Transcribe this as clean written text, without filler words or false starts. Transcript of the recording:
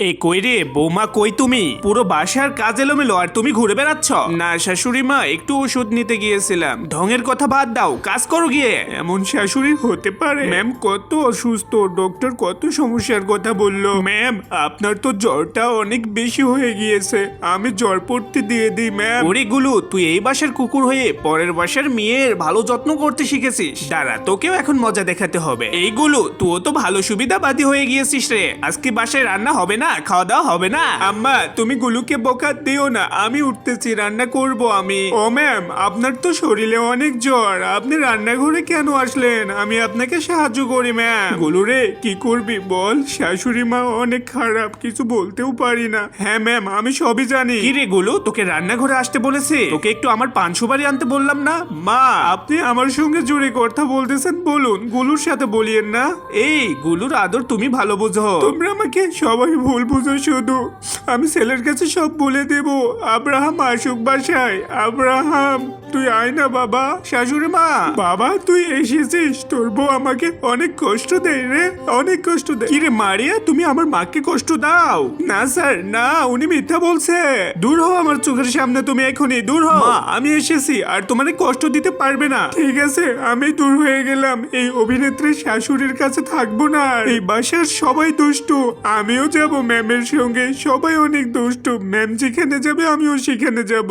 এ কই রে বৌমা, কই তুমি? পুরো বাসার কাজ এলোমেলো আর তুমি ঘুরে বেড়াচ্ছ। না শাশুড়ি মা, একটু ওষুধ নিতে গিয়েছিলাম। ঢঙের কথা বাদ দাও, কাজ করো গিয়ে। এমন শাশুড়ি হতে পারে? ম্যাম কত অসুস্থ, ডক্টর কত সমস্যার কথা বললো। ম্যাম আপনার তো জ্বরটা অনেক বেশি হয়ে গিয়েছে, আমি জ্বর পড়তে দিয়ে দিই ম্যাম। ওরে গুলু, তুই এই বাসার কুকুর হয়ে পরের বাসার মেয়ের ভালো যত্ন করতে শিখেছিস। দাঁড়া, তোকেও এখন মজা দেখাতে হবে। এইগুলো তুইও তো ভালো সুবিধাবাদী হয়ে গিয়েছিস রে। আজকে বাসায় রান্না হবে না, খাওয়া দাওয়া হবে না। আম্মা তুমি গুলুকে বকা দিও না, আমি উঠতেছি, রান্না করব আমি। ও ম্যাম, আপনার তো শরীরে অনেক জ্বর, আপনি রান্নাঘরে কেন আসলেন? আমি আপনাকে সাহায্য করি ম্যাম। গুলু রে, কি করবি বল? শাশুড়ি মা অনেক খারাপ, কিছু বলতেও পারি না। হ্যাঁ ম্যাম, আমি সবই জানি। কি রে গুলু, তোকে রান্নাঘরে আসতে বলেছে? তোকে একটু আমার পান সুপারি আনতে বললাম না? মা আপনি আমার সঙ্গে জোরে কথা বলতেছেন, বলুন। গুলুর সাথে বলিয়েন না। এই গুলুর আদর তুমি ভালো বোঝো, তোমরা আমাকে সবাই ভুল বুঝো শুধু। আমি ছেলের কাছে সব বলে দেব। আব্রাহাম আসুক বাসায়। আব্রাহাম তুই আয় না বাবা। শাশুড়ি মা, বাবা তুই এসেছিস, তোর বউ আমাকে অনেক কষ্ট দেয় রে, অনেক কষ্ট দেয়। কি রে মারিয়া, তুমি আমার মাকে কষ্ট দাও? না স্যার না, উনি মিথ্যা বলছে। দূর হও আমার চোখের সামনে, তুমি এখনই দূর হও। মা আমি এসেছি, আর তোমারে কষ্ট দিতে পারবে না। ঠিক আছে, আমি দূর হয়ে গেলাম। এই অভিনেত্রীর শাশুড়ির কাছে থাকবো না আর। এই বাসার সবাই দুষ্টু, আমিও যাব ম্যামের সঙ্গে। সবাই অনেক দুষ্টু, ম্যাম যেখানে যাবে আমিও সেখানে যাব।